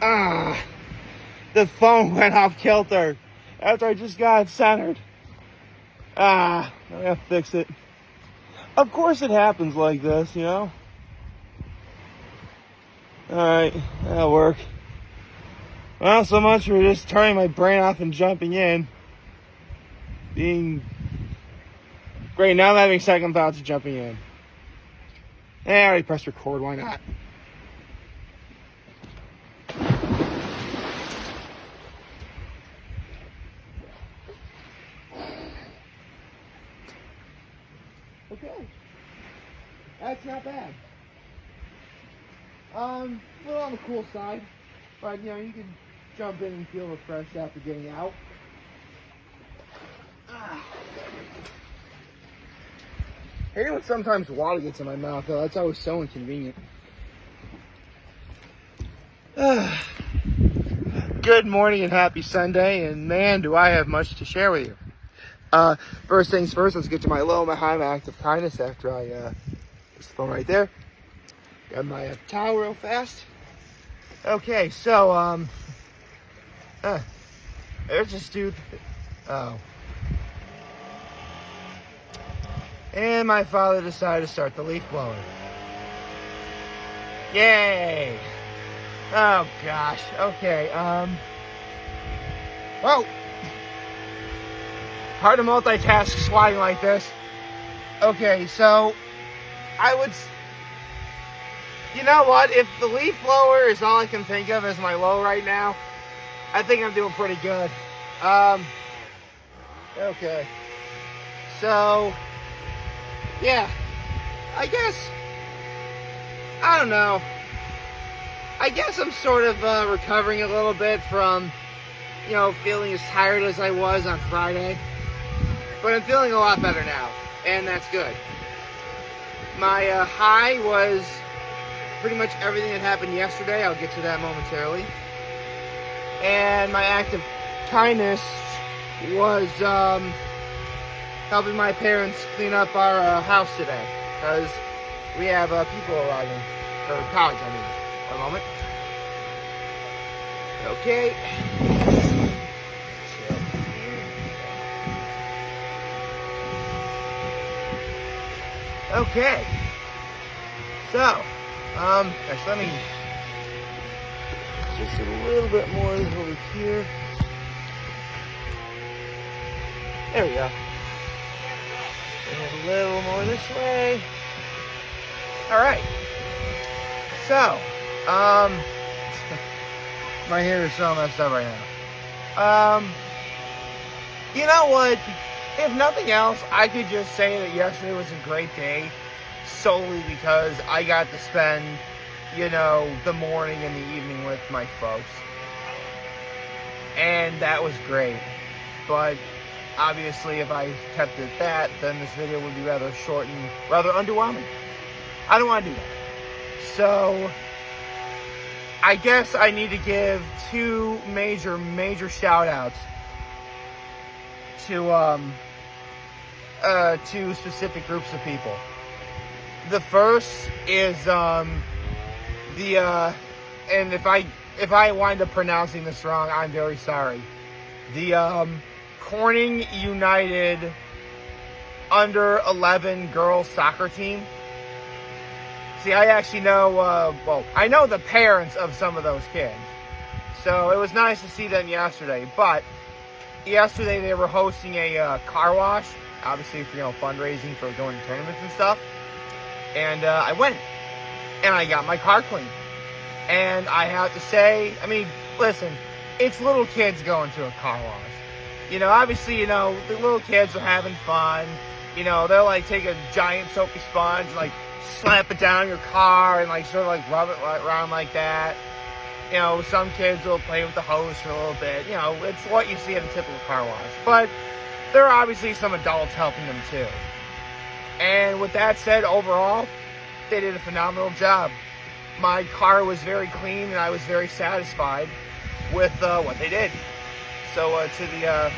The phone went off kilter after I just got it centered. I gotta fix it. Of course it happens like this, you know? Alright, that'll work. Well, so much for just turning my brain off and jumping in. Being great, now I'm having second thoughts of jumping in. I already pressed record, why not? Okay. That's not bad. A little on the cool side. But, you know, you can jump in and feel refreshed after getting out. I hate when sometimes water gets in my mouth, though. That's always so inconvenient. Good morning and happy Sunday, and man, do I have much to share with you. First things first, let's get to my low and my high, my act of kindness after I, there's the phone right there. Got my towel real fast. Okay, so, there's this dude, and my father decided to start the leaf blower. Yay! Oh gosh, okay, whoa! Hard to multitask sliding like this. Okay, so, you know what? If the leaf blower is all I can think of as my low right now, I think I'm doing pretty good. Okay. So, yeah. I don't know. I guess I'm sort of recovering a little bit from, you know, feeling as tired as I was on Friday. But I'm feeling a lot better now, and that's good. My high was pretty much everything that happened yesterday. I'll get to that momentarily. And my act of kindness was helping my parents clean up our house today, because we have people arriving, or college, I mean. One moment. Okay. Okay. So, actually, let me just a little bit more over here. There we go. And a little more this way. All right. So, my hair is so messed up right now. You know what? If nothing else, I could just say that yesterday was a great day solely because I got to spend, you know, the morning and the evening with my folks. And that was great. But obviously, if I kept it that, then this video would be rather short and rather underwhelming. I don't want to do that. So, I guess I need to give two major shout-outs to specific groups of people. The first is and if I wind up pronouncing this wrong, I'm very sorry. The Corning United under 11 girls soccer team. See, I actually know, I know the parents of some of those kids. So it was nice to see them yesterday. But yesterday they were hosting a car wash, obviously for, you know, fundraising for going to tournaments and stuff. And I went, and I got my car cleaned. And I have to say, I mean, listen, it's little kids going to a car wash. You know, obviously, you know, the little kids are having fun. You know, they'll, like, take a giant soapy sponge and, like, slap it down your car and, like, sort of, like, rub it around like that. You know, some kids will play with the hose for a little bit. You know, it's what you see at a typical car wash. But there are obviously some adults helping them, too. And with that said, overall, they did a phenomenal job. My car was very clean, and I was very satisfied with what they did. So to the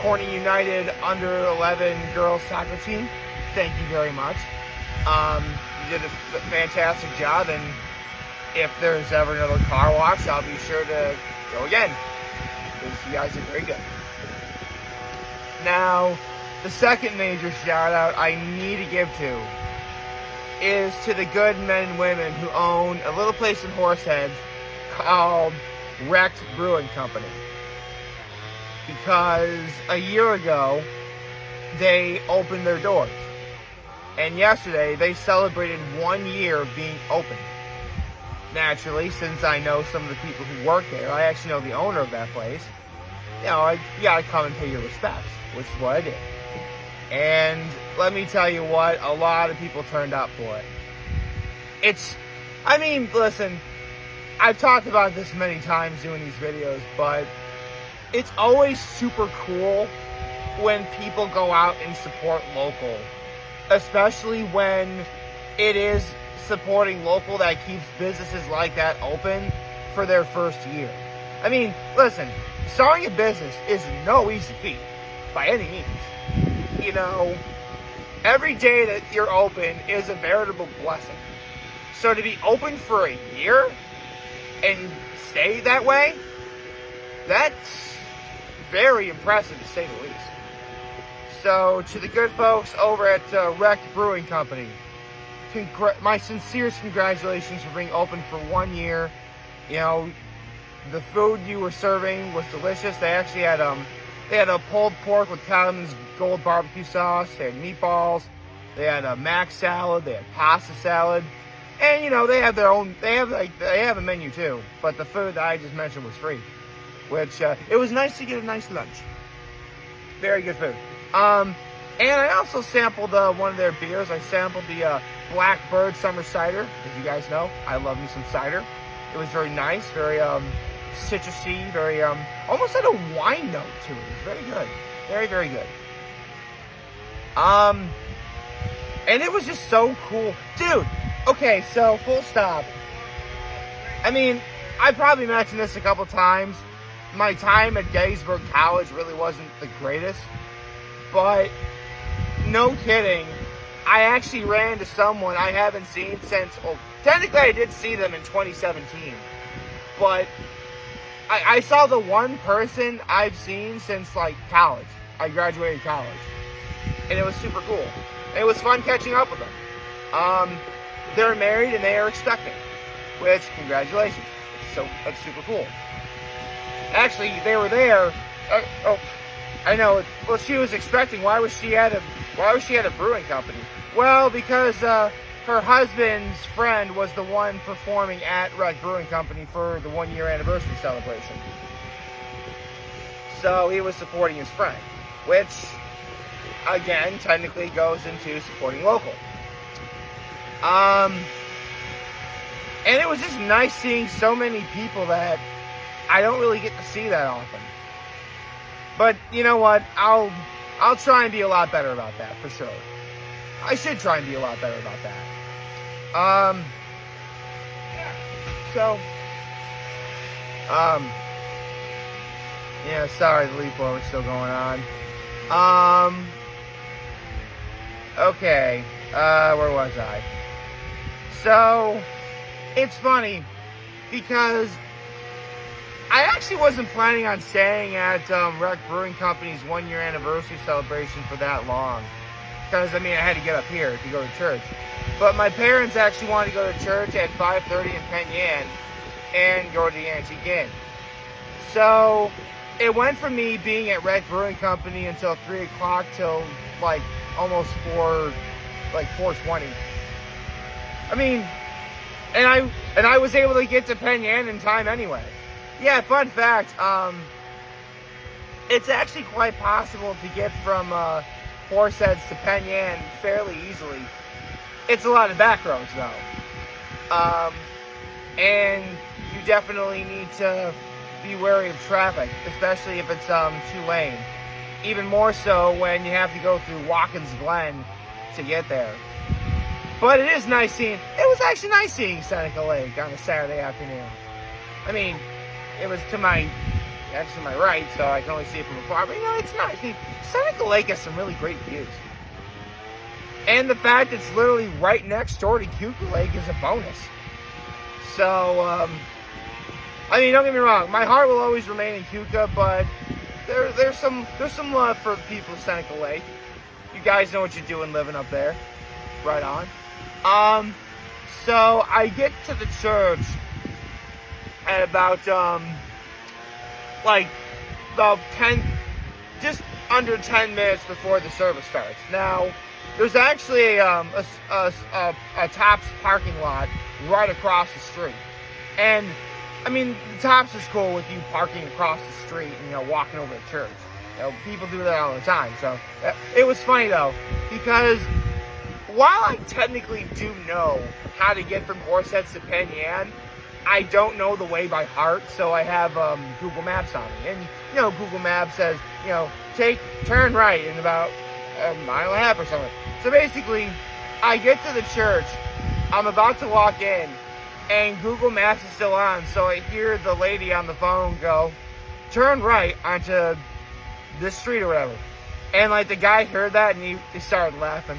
Corning United under 11 girls soccer team, thank you very much. You did a fantastic job, and if there's ever another car wash, I'll be sure to go again, because you guys are very good. Now, the second major shout out I need to give to is to the good men and women who own a little place in Horseheads called Rekt Brewing Company. Because a year ago, they opened their doors. And yesterday, they celebrated 1 year of being open. Naturally, since I know some of the people who work there, I actually know the owner of that place. You gotta come and pay your respects, which is what I did. And let me tell you what, a lot of people turned up for it. Listen, I've talked about this many times doing these videos, but it's always super cool when people go out and support local. Especially when it is supporting local that keeps businesses like that open for their first year. Listen, starting a business is no easy feat, by any means. Every day that you're open is a veritable blessing. So to be open for a year and stay that way, that's very impressive to say the least. So to the good folks over at Rekt Brewing Company, my sincerest congratulations for being open for 1 year. The food you were serving was delicious. They actually had a pulled pork with Cowden's Gold barbecue sauce. They had meatballs. They had a mac salad. They had pasta salad. And they have their own. They have a menu too. But the food that I just mentioned was free, which it was nice to get a nice lunch. Very good food. And I also sampled one of their beers. I sampled the Blackbird Summer Cider. As you guys know, I love me some cider. It was very nice, very citrusy, very almost had a wine note to it. It was very good, very, very good. And it was just so cool, dude. Okay, so full stop. I probably mentioned this a couple times. My time at Gettysburg College really wasn't the greatest. But, no kidding, I actually ran into someone I haven't seen since, technically I did see them in 2017. But, I saw the one person I've seen since, college. I graduated college. And it was super cool. It was fun catching up with them. They're married and they are expecting. Which, congratulations. That's super cool. Actually, they were there. I know. Well, she was expecting. Why was she at a brewing company? Well, because her husband's friend was the one performing at Rekt Brewing Company for the 1 year anniversary celebration. So he was supporting his friend, which again technically goes into supporting local. And it was just nice seeing so many people that I don't really get to see that often. But you know what? I'll try and be a lot better about that, for sure. I should try and be a lot better about that. Yeah, sorry, the leaf blower is still going on. Okay, where was I? So, it's funny, because I actually wasn't planning on staying at Rekt Brewing Company's 1 year anniversary celebration for that long. Because, I had to get up here to go to church. But my parents actually wanted to go to church at 5:30 in Penn Yan and go to the Antique Inn. So, it went from me being at Rekt Brewing Company until 3 o'clock till, almost 4:20. And I was able to get to Penn Yan in time anyway. Yeah, fun fact, it's actually quite possible to get from Horseheads to Penn Yan fairly easily. It's a lot of back roads, though. And you definitely need to be wary of traffic, especially if it's 2-lane. Even more so when you have to go through Watkins Glen to get there. But it is nice seeing, it was actually nice seeing Seneca Lake on a Saturday afternoon. It was to my right, so I can only see it from afar. But it's nice. Seneca Lake has some really great views. And the fact it's literally right next door to Cuckoo Lake is a bonus. So, I mean, don't get me wrong. My heart will always remain in Keuka, but there's some love for the people of Seneca Lake. You guys know what you're doing living up there. Right on. So I get to the church at about, about 10, just under 10 minutes before the service starts. Now, there's actually a Tops parking lot right across the street. And, I mean, the Tops is cool with you parking across the street and, walking over to church. People do that all the time. So, it was funny, though, because while I technically do know how to get from Horseheads to Penn Yan, I don't know the way by heart, so I have Google Maps on me. And, Google Maps says, turn right in about a mile and a half or something. So basically, I get to the church, I'm about to walk in, and Google Maps is still on, so I hear the lady on the phone go, turn right onto this street or whatever. And, the guy heard that, and he started laughing.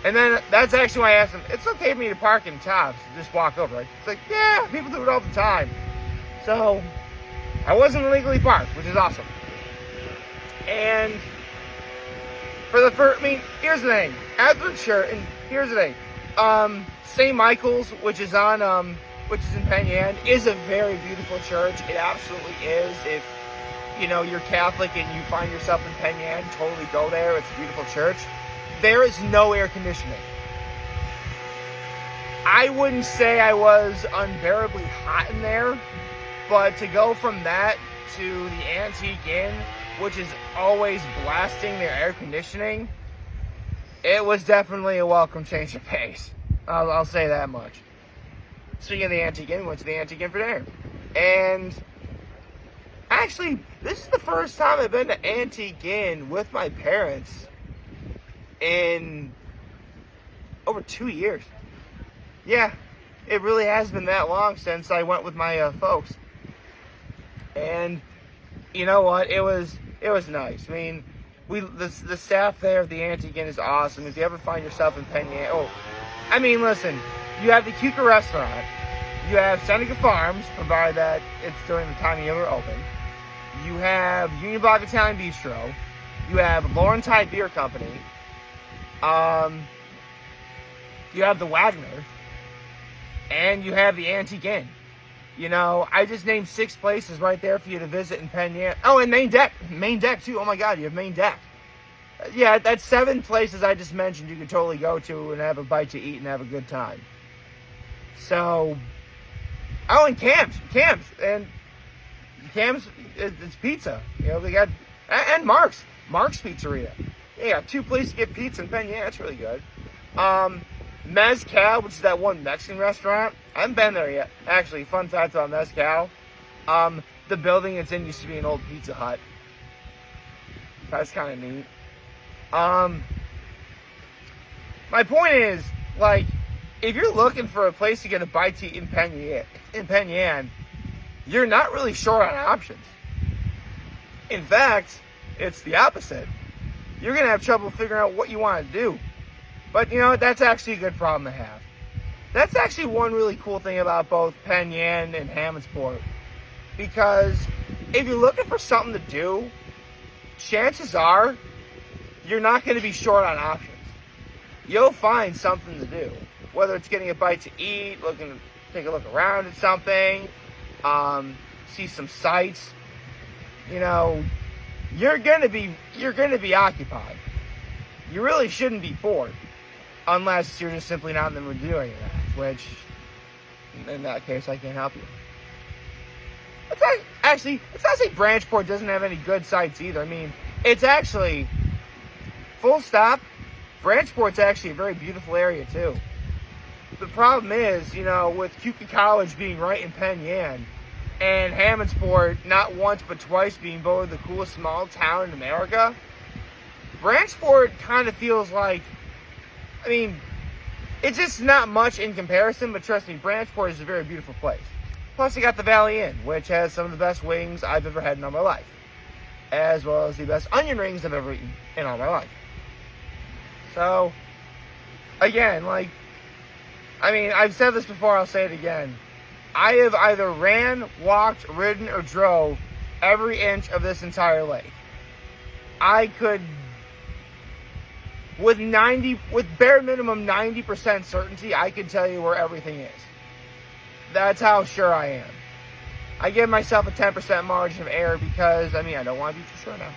And then that's actually why I asked him, it's okay for me to park in Tops, just walk over, right? It's like, yeah, people do it all the time. So, I wasn't illegally parked, which is awesome. And here's the thing. After the church, and here's the thing. St. Michael's, which is in Penn Yan, is a very beautiful church. It absolutely is. If, you're Catholic and you find yourself in Penn Yan, totally go there. It's a beautiful church. There is no air conditioning. I wouldn't say I was unbearably hot in there, but to go from that to the Antique Inn, which is always blasting their air conditioning, it was definitely a welcome change of pace. I'll say that much. Speaking of the Antique Inn, went to the Antique Inn for dinner. And actually, this is the first time I've been to Antique Inn with my parents in over 2 years. Yeah, it really has been that long since I went with my folks. And you know what? It was nice. I mean, the staff there at the Antique Inn is awesome. If you ever find yourself in Penn Yan, listen, you have the Keuka restaurant, you have Seneca Farms, provided that it's during the time you're open. You have Union Block Italian Bistro. You have Laurentide Beer Company. You have the Wagner, and you have the Antique Inn. I just named 6 places right there for you to visit in Penn Yan. Oh, and Main Deck too. Oh my God, you have Main Deck. Yeah, that's 7 places I just mentioned you could totally go to and have a bite to eat and have a good time. So, and Cam's, it's pizza. They got, and Mark's Pizzeria. Yeah, 2 places to get pizza in Penn Yan. That's really good. Mezcal, which is that one Mexican restaurant. I haven't been there yet. Actually, fun fact about Mezcal. The building it's in used to be an old Pizza Hut. That's kind of neat. My point is, if you're looking for a place to get a bite to eat in Penn Yan, you're not really short on options. In fact, it's the opposite. You're going to have trouble figuring out what you want to do. But, that's actually a good problem to have. That's actually one really cool thing about both Penn Yan and Hammondsport. Because if you're looking for something to do, chances are you're not going to be short on options. You'll find something to do. Whether it's getting a bite to eat, take a look around at something, see some sights. You're gonna be occupied. You really shouldn't be bored, unless you're just simply not in the mood to do any of that. Which, in that case, I can't help you. It's not to say Branchport doesn't have any good sights either. I mean, it's actually, full stop, Branchport's actually a very beautiful area too. The problem is, with Keuka College being right in Penn Yan, and Hammondsport not once but twice being voted the coolest small town in America, Branchport kind of feels like, it's just not much in comparison, but trust me, Branchport is a very beautiful place. Plus, you got the Valley Inn, which has some of the best wings I've ever had in all my life, as well as the best onion rings I've ever eaten in all my life. So, again, I mean, I've said this before, I'll say it again. I have either ran, walked, ridden, or drove every inch of this entire lake. I could, with bare minimum 90% certainty, I can tell you where everything is. That's how sure I am. I give myself a 10% margin of error because, I mean, I don't want to be too sure now.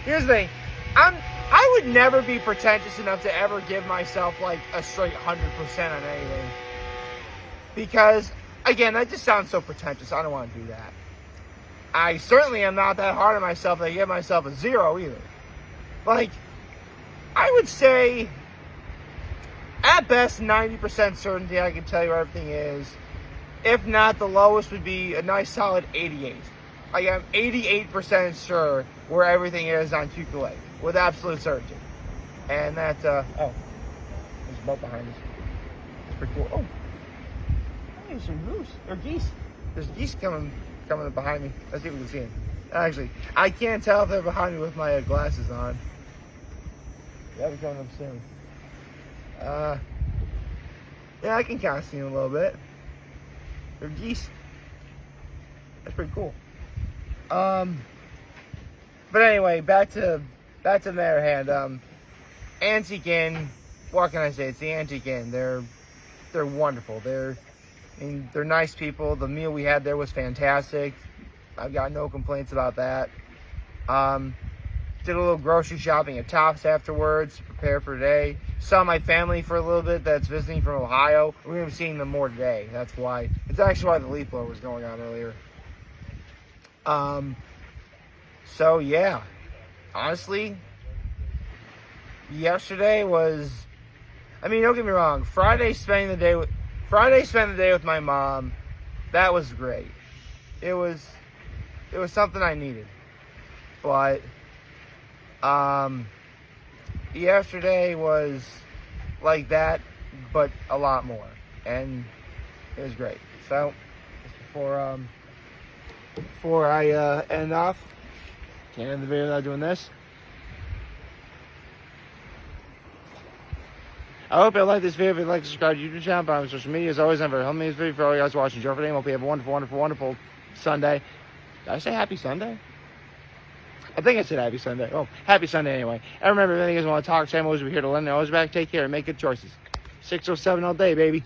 Here's the thing. I would never be pretentious enough to ever give myself, like, a straight 100% on anything. Because, again, that just sounds so pretentious. I don't want to do that. I certainly am not that hard on myself that I give myself a 0 either. Like, I would say, at best, 90% certainty I can tell you where everything is. If not, the lowest would be a nice solid 88. I am 88% sure where everything is on Cuca Lake, with absolute certainty. And that, there's a boat behind us. It's pretty cool. Oh, there's some goose, or geese. There's geese coming behind me. Let's see if we can see them. Actually, I can't tell if they're behind me with my glasses on. Yeah, they're coming up soon. Yeah, I can kind of see them a little bit. They're geese. That's pretty cool. But anyway, back to the other hand. Antique Inn, what can I say? It's the Antique Inn. They're wonderful. They're nice people. The meal we had there was fantastic. I've got no complaints about that. Did a little grocery shopping at Tops afterwards to prepare for today. Saw my family for a little bit that's visiting from Ohio. We're going to be seeing them more today. That's why. It's actually why the leaf blower was going on earlier. So yeah. Honestly, yesterday was, I mean, don't get me wrong. Friday spending the day with my mom, that was great. It was something I needed. But yesterday was like that, but a lot more, and it was great. So, just before I end off, can't end the video without doing this. I hope you like this video. If you'd like to subscribe to YouTube channel, follow me on social media. As always, I'm very helping this video for all you guys watching. Joe for name. Hope you have a wonderful, wonderful, wonderful Sunday. Did I say happy Sunday? I think I said happy Sunday. Oh, happy Sunday anyway. And remember, if anything you guys want to talk, I'm always here to lend. Always back. Take care and make good choices. 607 all day, baby.